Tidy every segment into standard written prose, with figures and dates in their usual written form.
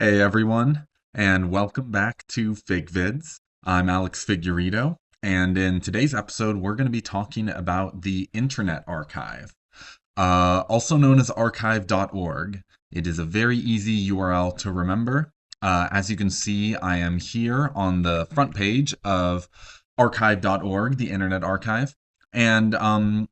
Hey everyone, and welcome back to FigVids. I'm Alex Figueiredo, and in today's episode, we're going to be talking about the Internet Archive, also known as archive.org. It is a very easy URL to remember. As you can see, I am here on the front page of archive.org, the Internet Archive, and I'm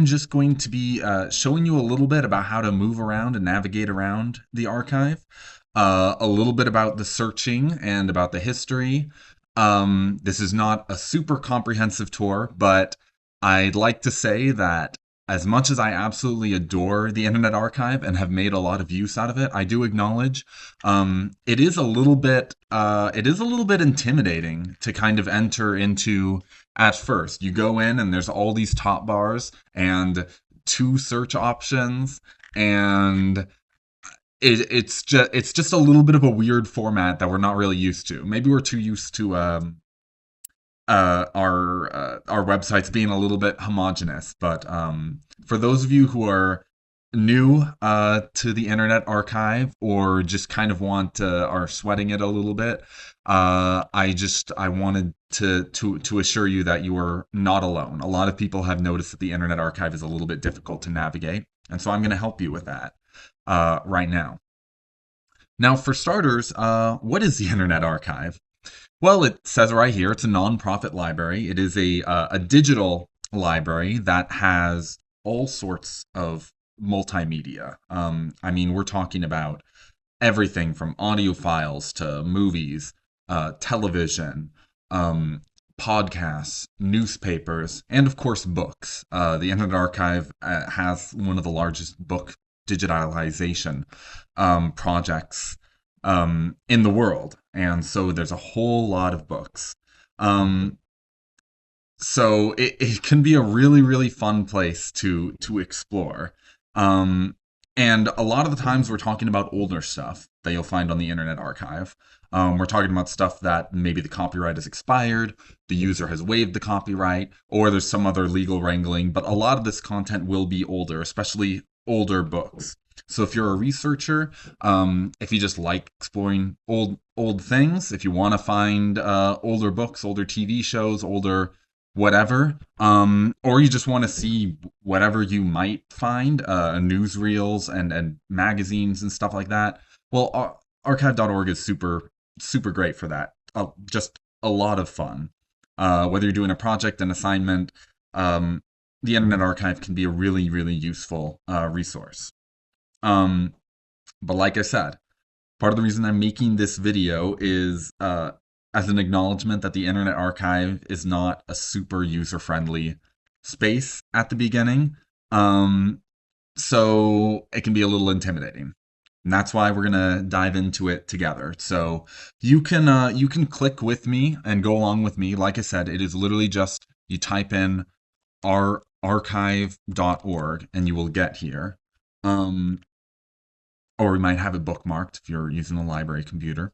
just going to be showing you a little bit about how to move around and navigate around the archive, a little bit about the searching and about the history. This is not a super comprehensive tour, but I'd like to say that as much as I absolutely adore the Internet Archive and have made a lot of use out of it, I do acknowledge it is a little bit intimidating to kind of enter into at first. You go in and there's all these top bars and two search options, and it's just a little bit of a weird format that we're not really used to. Maybe we're too used to our websites being a little bit homogenous. But for those of you who are new to the Internet Archive or just kind of are sweating it a little bit, I wanted to assure you that you are not alone. A lot of people have noticed that the Internet Archive is a little bit difficult to navigate, and so I'm going to help you with that right now. Now, for starters, what is the Internet Archive? Well, it says right here it's a nonprofit library. It is a digital library that has all sorts of multimedia. We're talking about everything from audio files to movies, television, podcasts, newspapers, and of course books. The Internet Archive has one of the largest book digitalization projects in the world, and so there's a whole lot of books. So it can be a really, really fun place to explore. And a lot of the times we're talking about older stuff that you'll find on the Internet Archive. We're talking about stuff that maybe the copyright is expired, the user has waived the copyright, or there's some other legal wrangling, but a lot of this content will be older, especially older books. So if you're a researcher, if you just like exploring old things, if you want to find older books, older TV shows, older whatever, or you just want to see whatever you might find, newsreels and magazines and stuff like that, well, archive.org is super great for that. Just a lot of fun. Whether you're doing a project, an assignment, the Internet Archive can be a really, really useful resource. But like I said, part of the reason I'm making this video is as an acknowledgement that the Internet Archive is not a super user-friendly space at the beginning. So it can be a little intimidating. And that's why we're gonna dive into it together. So you can click with me and go along with me. Like I said, it is literally just you type in archive.org and you will get here. Or we might have it bookmarked if you're using a library computer.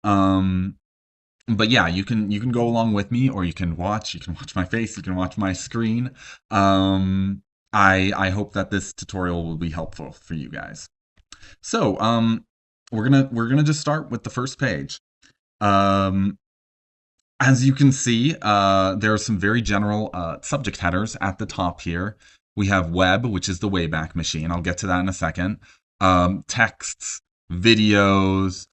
But yeah, you can go along with me, or you can watch my face, you can watch my screen. I hope that this tutorial will be helpful for you guys. So, we're gonna just start with the first page. As you can see, there are some very general subject headers at the top here. We have web, which is the Wayback Machine. I'll get to that in a second. Texts, videos,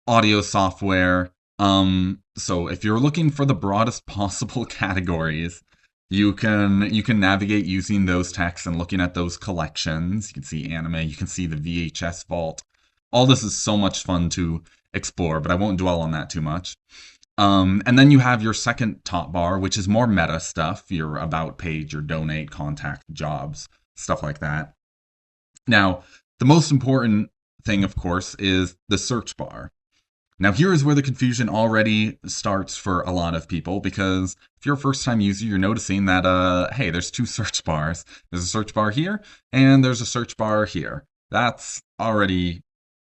audio software. So if you're looking for the broadest possible categories, you can navigate using those texts and looking at those collections. You can see anime, you can see the VHS vault. All this is so much fun to explore, but I won't dwell on that too much. And then you have your second top bar, which is more meta stuff, your about page, your donate, contact, jobs, stuff like that. Now, the most important thing, of course, is the search bar. Now, here is where the confusion already starts for a lot of people, because if you're a first-time user, you're noticing that, hey, there's two search bars. There's a search bar here, and there's a search bar here. That's already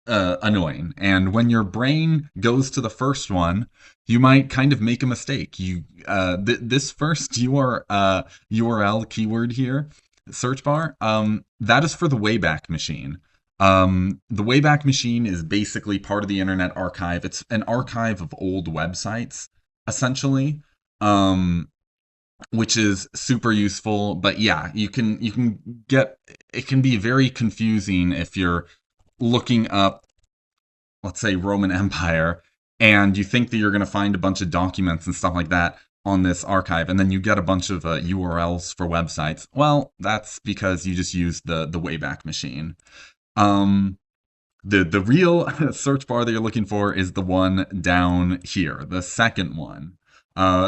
annoying. And when your brain goes to the first one, you might kind of make a mistake. This first URL keyword here, search bar, that is for the Wayback Machine. The Wayback Machine is basically part of the Internet Archive. It's an archive of old websites, essentially, um, which is super useful. But yeah, you can get it can be very confusing if you're looking up, let's say, Roman Empire, and you think that you're going to find a bunch of documents and stuff like that on this archive, and then you get a bunch of URLs for websites. Well, that's because you just used the Wayback Machine. Um, the real search bar that you're looking for is the one down here, the second one.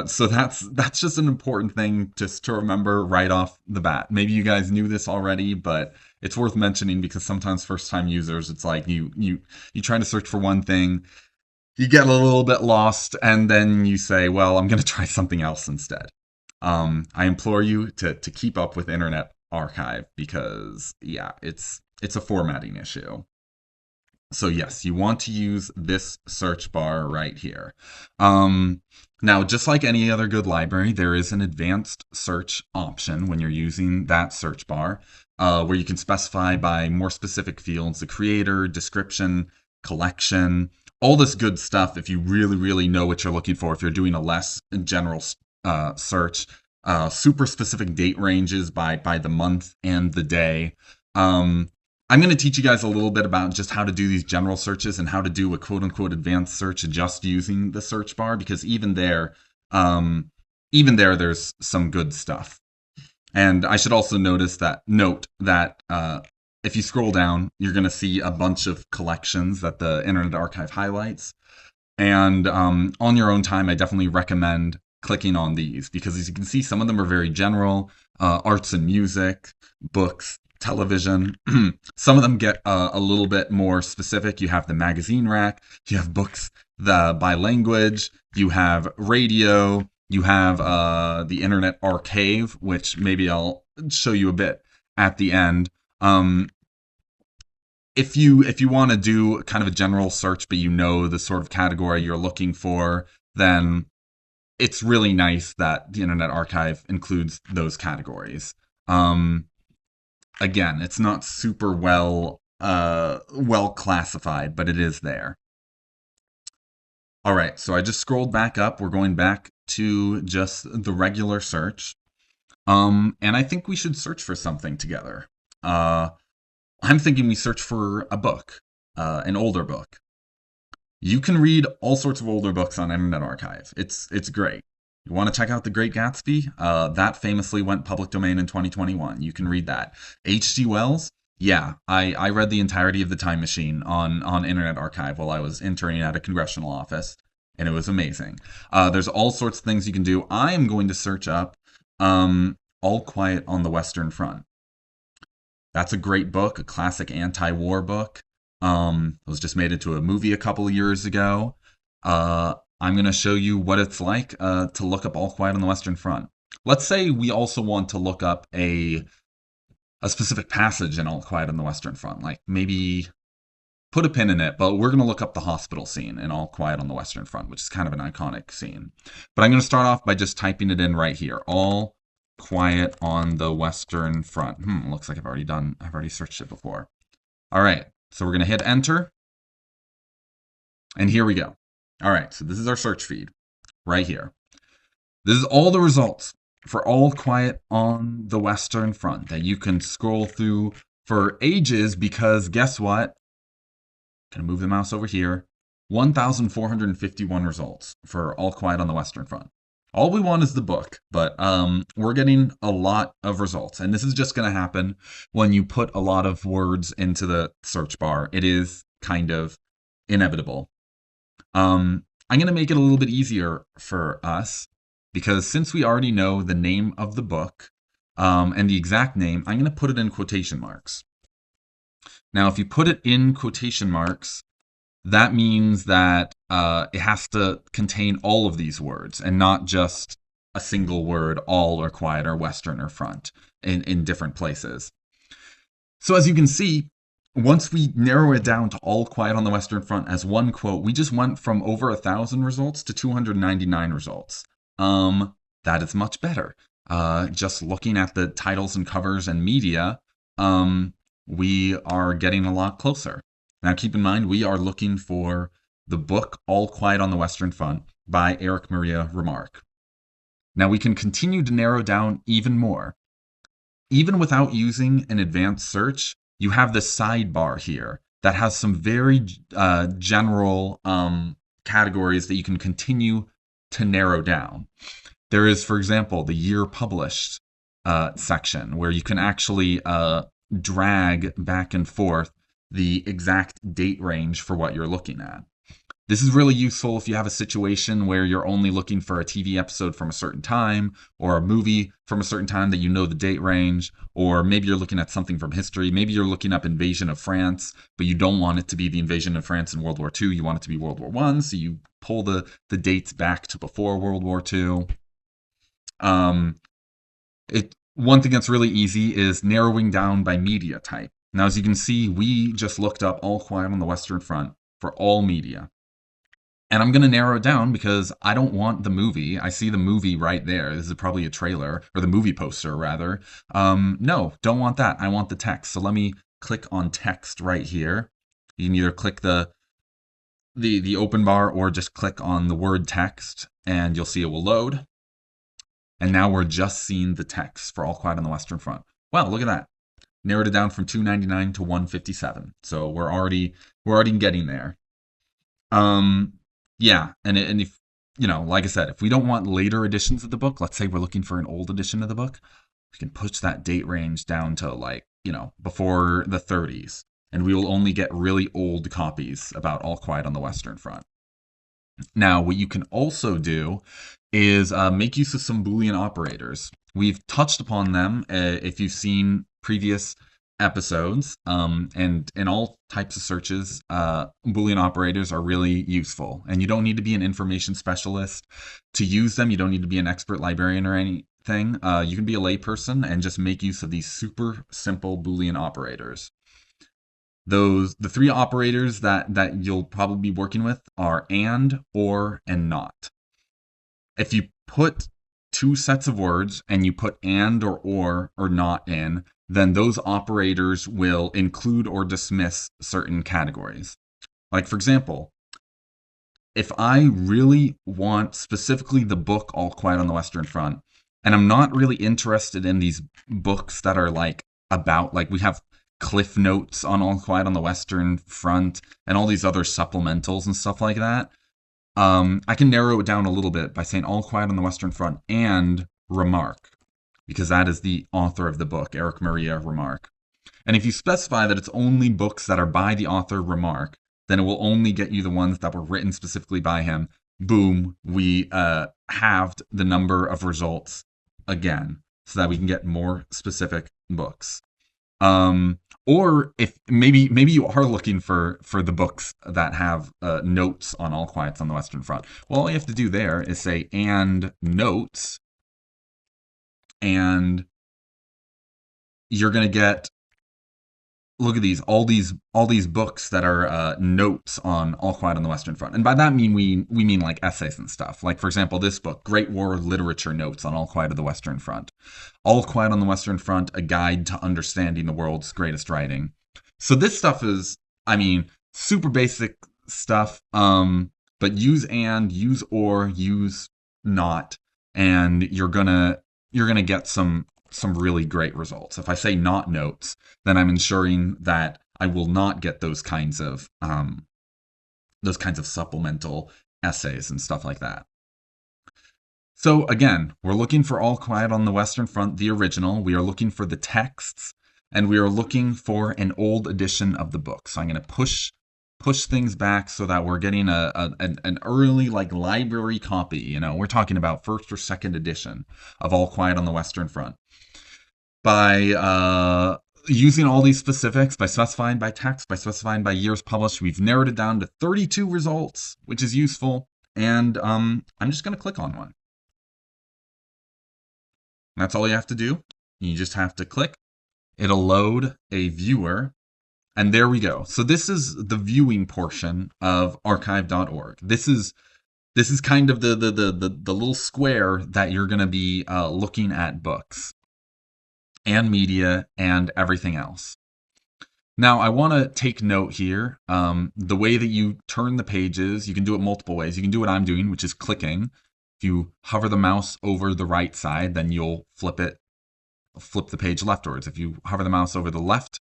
So that's just an important thing just to remember right off the bat. Maybe you guys knew this already, but it's worth mentioning because sometimes first time users, it's like you try to search for one thing, you get a little bit lost, and then you say, well, I'm going to try something else instead. I implore you to keep up with Internet Archive because yeah, it's a formatting issue. So yes, you want to use this search bar right here. Now, just like any other good library, there is an advanced search option when you're using that search bar, where you can specify by more specific fields the creator, description, collection, all this good stuff if you really, really know what you're looking for. If you're doing a less general search, super specific date ranges by the month and the day. I'm going to teach you guys a little bit about just how to do these general searches and how to do a quote unquote advanced search just using the search bar, because there's some good stuff. And I should also note that if you scroll down, you're going to see a bunch of collections that the Internet Archive highlights. And on your own time, I definitely recommend clicking on these because, as you can see, some of them are very general, arts and music, books, television. Some of them get a little bit more specific. You have the magazine rack, you have books by language, you have radio, you have the Internet Archive, which maybe I'll show you a bit at the end. If you want to do kind of a general search, but you know the sort of category you're looking for, then it's really nice that the Internet Archive includes those categories. Again, it's not super well classified, but it is there. All right, so I just scrolled back up. We're going back to just the regular search. And I think we should search for something together. I'm thinking we search for a book, an older book. You can read all sorts of older books on Internet Archive. It's great. You want to check out The Great Gatsby? That famously went public domain in 2021. You can read that. H.G. Wells? Yeah, I read the entirety of The Time Machine on Internet Archive while I was interning at a congressional office, and it was amazing. There's all sorts of things you can do. I am going to search up All Quiet on the Western Front. That's a great book, a classic anti-war book. It was just made into a movie a couple of years ago. I'm going to show you what it's like to look up All Quiet on the Western Front. Let's say we also want to look up a specific passage in All Quiet on the Western Front, like maybe put a pin in it, but we're going to look up the hospital scene in All Quiet on the Western Front, which is kind of an iconic scene. But I'm going to start off by just typing it in right here. All Quiet on the Western Front. Looks like I've already searched it before. All right, so we're going to hit enter. And here we go. All right, so this is our search feed right here. This is all the results for All Quiet on the Western Front that you can scroll through for ages because guess what? Gonna move the mouse over here. 1,451 results for All Quiet on the Western Front. All we want is the book, but we're getting a lot of results. And this is just going to happen when you put a lot of words into the search bar. It is kind of inevitable. I'm going to make it a little bit easier for us because since we already know the name of the book and the exact name, I'm going to put it in quotation marks. Now, if you put it in quotation marks, that means that it has to contain all of these words and not just a single word, all or quiet or western or front in different places. So as you can see, once we narrow it down to All Quiet on the Western Front as one quote, we just went from over 1,000 results to 299 results. That is much better. Just looking at the titles and covers and media, we are getting a lot closer. Now, keep in mind, we are looking for the book All Quiet on the Western Front by Eric Maria Remarque. Now, we can continue to narrow down even more. Even without using an advanced search, you have this sidebar here that has some very general categories that you can continue to narrow down. There is, for example, the year published section where you can actually drag back and forth the exact date range for what you're looking at. This is really useful if you have a situation where you're only looking for a TV episode from a certain time or a movie from a certain time that you know the date range, or maybe you're looking at something from history. Maybe you're looking up Invasion of France, but you don't want it to be the invasion of France in World War II. You want it to be World War I, so you pull the dates back to before World War II. One thing that's really easy is narrowing down by media type. Now, as you can see, we just looked up All Quiet on the Western Front for all media. And I'm going to narrow it down because I don't want the movie. I see the movie right there. This is probably a trailer, or the movie poster, rather. No, don't want that. I want the text. So let me click on text right here. You can either click the open bar or just click on the word text, and you'll see it will load. And now we're just seeing the text for All Quiet on the Western Front. Wow, look at that. Narrowed it down from 299 to 157. So we're already getting there. Yeah, and if, like I said, if we don't want later editions of the book, let's say we're looking for an old edition of the book, we can push that date range down to before the 30s, and we will only get really old copies about All Quiet on the Western Front. Now, what you can also do is make use of some Boolean operators. We've touched upon them if you've seen previous episodes, and in all types of searches, Boolean operators are really useful. And you don't need to be an information specialist to use them. You don't need to be an expert librarian or anything. You can be a layperson and just make use of these super simple Boolean operators. The three operators that you'll probably be working with are and, or, and not. If you put two sets of words and you put and or not in, then those operators will include or dismiss certain categories. Like, for example, if I really want specifically the book All Quiet on the Western Front, and I'm not really interested in these books that are about, we have Cliff Notes on All Quiet on the Western Front and all these other supplementals and stuff like that, I can narrow it down a little bit by saying All Quiet on the Western Front and Remarque, because that is the author of the book, Eric Maria Remarque. And if you specify that it's only books that are by the author Remarque, then it will only get you the ones that were written specifically by him. Boom, we halved the number of results again, so that we can get more specific books. Or if maybe you are looking for the books that have notes on All Quiets on the Western Front. Well, all you have to do there is say and notes, and you're gonna get, look at these, all these books that are notes on All Quiet on the Western Front. And by that we mean like essays and stuff. Like, for example, this book, Great War Literature Notes on All Quiet on the Western Front. All Quiet on the Western Front, A Guide to Understanding the World's Greatest Writing. So this stuff is, super basic stuff, but use and, use or, use not, and you're gonna get some really great results. If I say not notes, then I'm ensuring that I will not get those kinds of supplemental essays and stuff like that. So again, we're looking for All Quiet on the Western Front, the original. We are looking for the texts, and we are looking for an old edition of the book. So I'm going to push things back so that we're getting an early library copy. We're talking about first or second edition of All Quiet on the Western Front. By using all these specifics, by specifying by text, by specifying by years published, we've narrowed it down to 32 results, which is useful. And I'm just going to click on one. That's all you have to do. You just have to click. It'll load a viewer. And there we go. So this is the viewing portion of archive.org. This is kind of the little square that you're going to be looking at books and media and everything else. Now, I want to take note here. The way that you turn the pages, you can do it multiple ways. You can do what I'm doing, which is clicking. If you hover the mouse over the right side, then you'll flip the page leftwards. If you hover the mouse over the left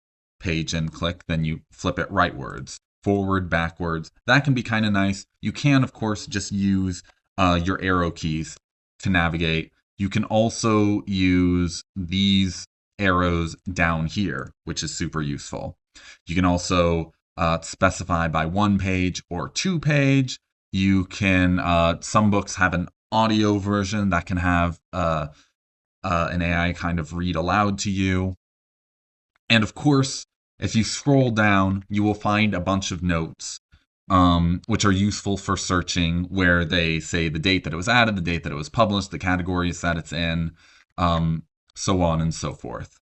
page and click, then you flip it rightwards, forward, backwards. That can be kind of nice. You can, of course, just use your arrow keys to navigate. You can also use these arrows down here, which is super useful. You can also specify by 1 page or 2 page. You can, some books have an audio version that can have an AI kind of read aloud to you. And of course, if you scroll down, you will find a bunch of notes, which are useful for searching, where they say the date that it was added, the date that it was published, the categories that it's in, so on and so forth.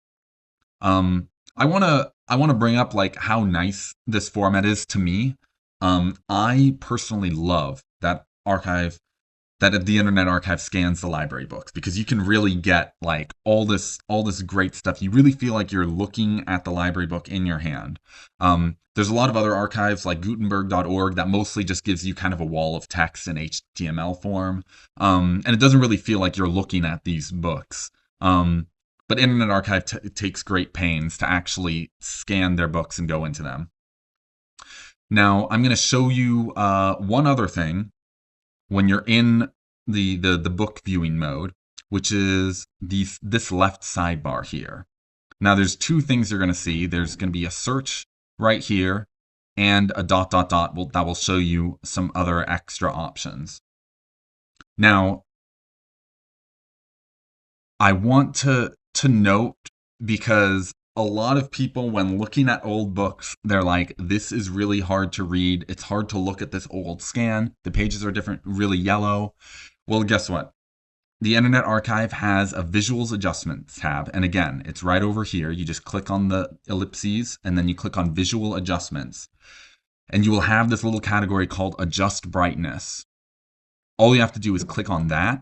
I wanna bring up like how nice this format is to me. I personally love that the Internet Archive scans the library books, because you can really get like all this great stuff. You really feel like you're looking at the library book in your hand. There's a lot of other archives like Gutenberg.org that mostly just gives you kind of a wall of text in HTML form, and it doesn't really feel like you're looking at these books. But Internet Archive takes great pains to actually scan their books and go into them. Now, I'm going to show you one other thing when you're in the book viewing mode, which is this left sidebar here. Now, there's 2 things you're going to see. There's going to be a search right here and a ... that will show you some other extra options. Now, I want to note, because a lot of people, when looking at old books, they're like, this is really hard to read. It's hard to look at this old scan. The pages are different, really yellow. Well, guess what? The Internet Archive has a Visuals Adjustments tab. And again, it's right over here. You just click on the ellipses and then you click on Visual Adjustments. And you will have this little category called Adjust Brightness. All you have to do is click on that.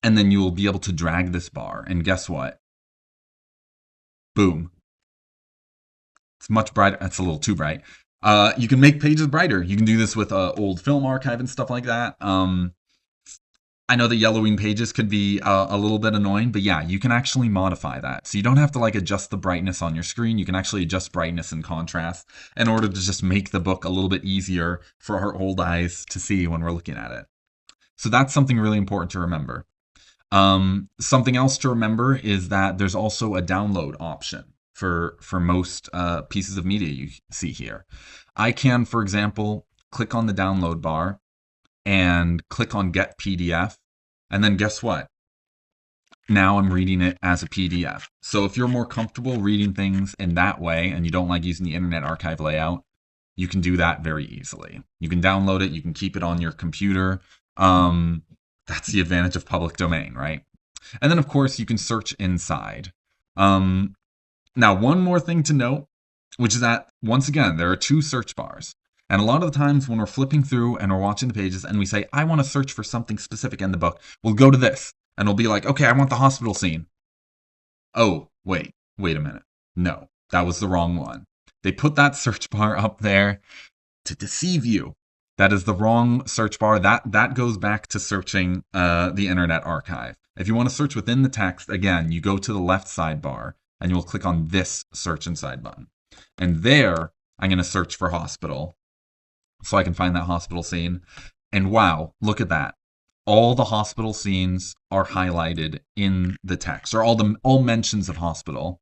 And then you will be able to drag this bar. And guess what? Boom. It's much brighter. It's a little too bright. You can make pages brighter. You can do this with old film archive and stuff like that. I know that yellowing pages could be a little bit annoying, but yeah, you can actually modify that. So you don't have to like adjust the brightness on your screen. You can actually adjust brightness and contrast in order to just make the book a little bit easier for our old eyes to see when we're looking at it. So that's something really important to remember. Something else to remember is that there's also a download option for most pieces of media you see here. I can, for example, click on the download bar and click on Get PDF, and then guess what? Now I'm reading it as a PDF. So if you're more comfortable reading things in that way and you don't like using the Internet Archive layout, you can do that very easily. You can download it, you can keep it on your computer. That's the advantage of public domain, right? And then, of course, you can search inside. Now, one more thing to note, which is that, once again, there are 2 search bars. And a lot of the times when we're flipping through and we're watching the pages and we say, I want to search for something specific in the book, we'll go to this. And we'll be like, okay, I want the hospital scene. Oh, wait a minute. No, that was the wrong one. They put that search bar up there to deceive you. That is the wrong search bar. That goes back to searching the Internet Archive. If you want to search within the text, again, you go to the left sidebar and you'll click on this search inside button. And there, I'm going to search for hospital so I can find that hospital scene. And wow, look at that. All the hospital scenes are highlighted in the text, or all mentions of hospital.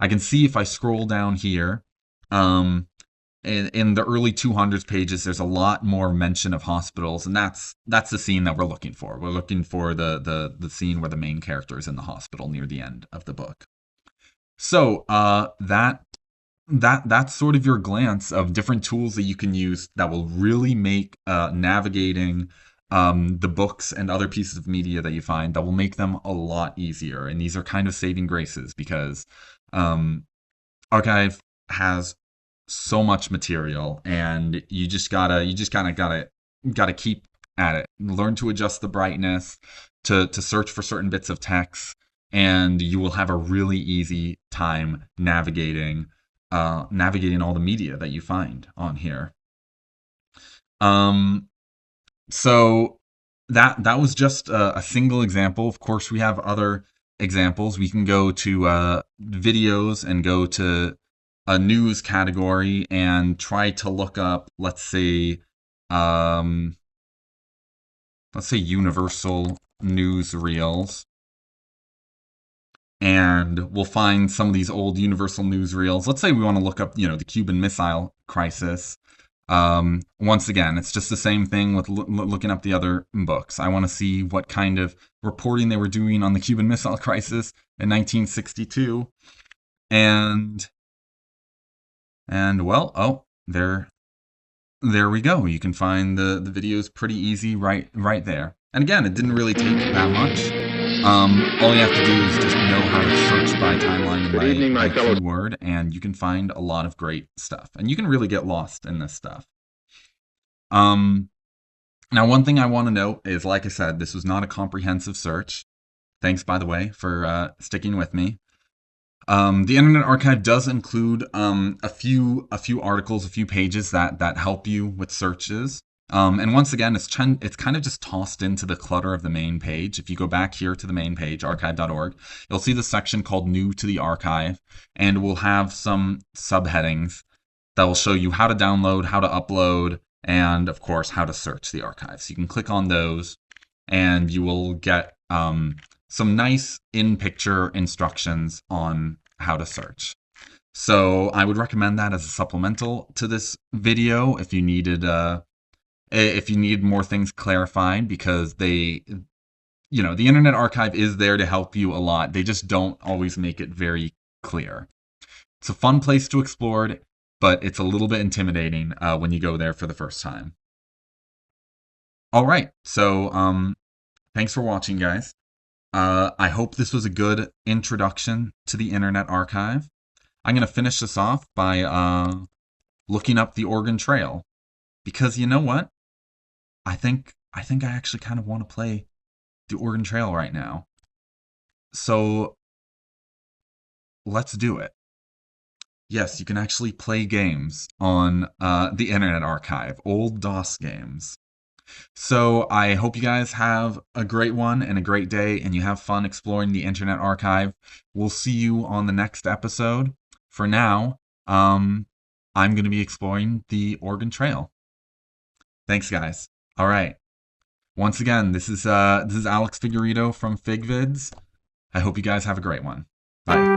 I can see if I scroll down here, in the early 200s pages, there's a lot more mention of hospitals, and that's the scene that we're looking for. We're looking for the scene where the main character is in the hospital near the end of the book. So that's sort of your glance of different tools that you can use that will really make navigating the books and other pieces of media that you find, that will make them a lot easier. And these are kind of saving graces, because Archive has so much material, and you just gotta keep at it. Learn to adjust the brightness, to search for certain bits of text, and you will have a really easy time navigating navigating all the media that you find on here. Um, so that was just a single example. Of course, we have other examples. We can go to videos and go to a news category and try to look up, um, let's say universal newsreels, and we'll find some of these old universal newsreels. Let's say we want to look up, the Cuban Missile Crisis. Once again, it's just the same thing with looking up the other books. I want to see what kind of reporting they were doing on the Cuban Missile Crisis in 1962, and well, oh, there we go. You can find the videos pretty easy right there. And again, it didn't really take that much. All you have to do is just know how to search by timeline and by keyword, and you can find a lot of great stuff. And you can really get lost in this stuff. Now, one thing I want to note is, like I said, this was not a comprehensive search. Thanks, by the way, for sticking with me. The Internet Archive does include a few articles, a few pages that help you with searches. And once again, it's kind of just tossed into the clutter of the main page. If you go back here to the main page, archive.org, you'll see the section called New to the Archive, and we'll have some subheadings that will show you how to download, how to upload, and of course, how to search the archive. So you can click on those, and you will get some nice in-picture instructions on how to search. So I would recommend that as a supplemental to this video if you needed more things clarified, because the Internet Archive is there to help you a lot. They just don't always make it very clear. It's a fun place to explore it, but it's a little bit intimidating when you go there for the first time. All right, so thanks for watching, guys. I hope this was a good introduction to the Internet Archive. I'm going to finish this off by looking up the Oregon Trail, because you know what? I think I actually kind of want to play the Oregon Trail right now. So let's do it. Yes, you can actually play games on the Internet Archive, old DOS games. So I hope you guys have a great one and a great day, and you have fun exploring the Internet Archive. We'll see you on the next episode. For now, I'm going to be exploring the Oregon Trail. Thanks, guys. All right. Once again, this is Alex Figueiredo from FigVids. I hope you guys have a great one. Bye.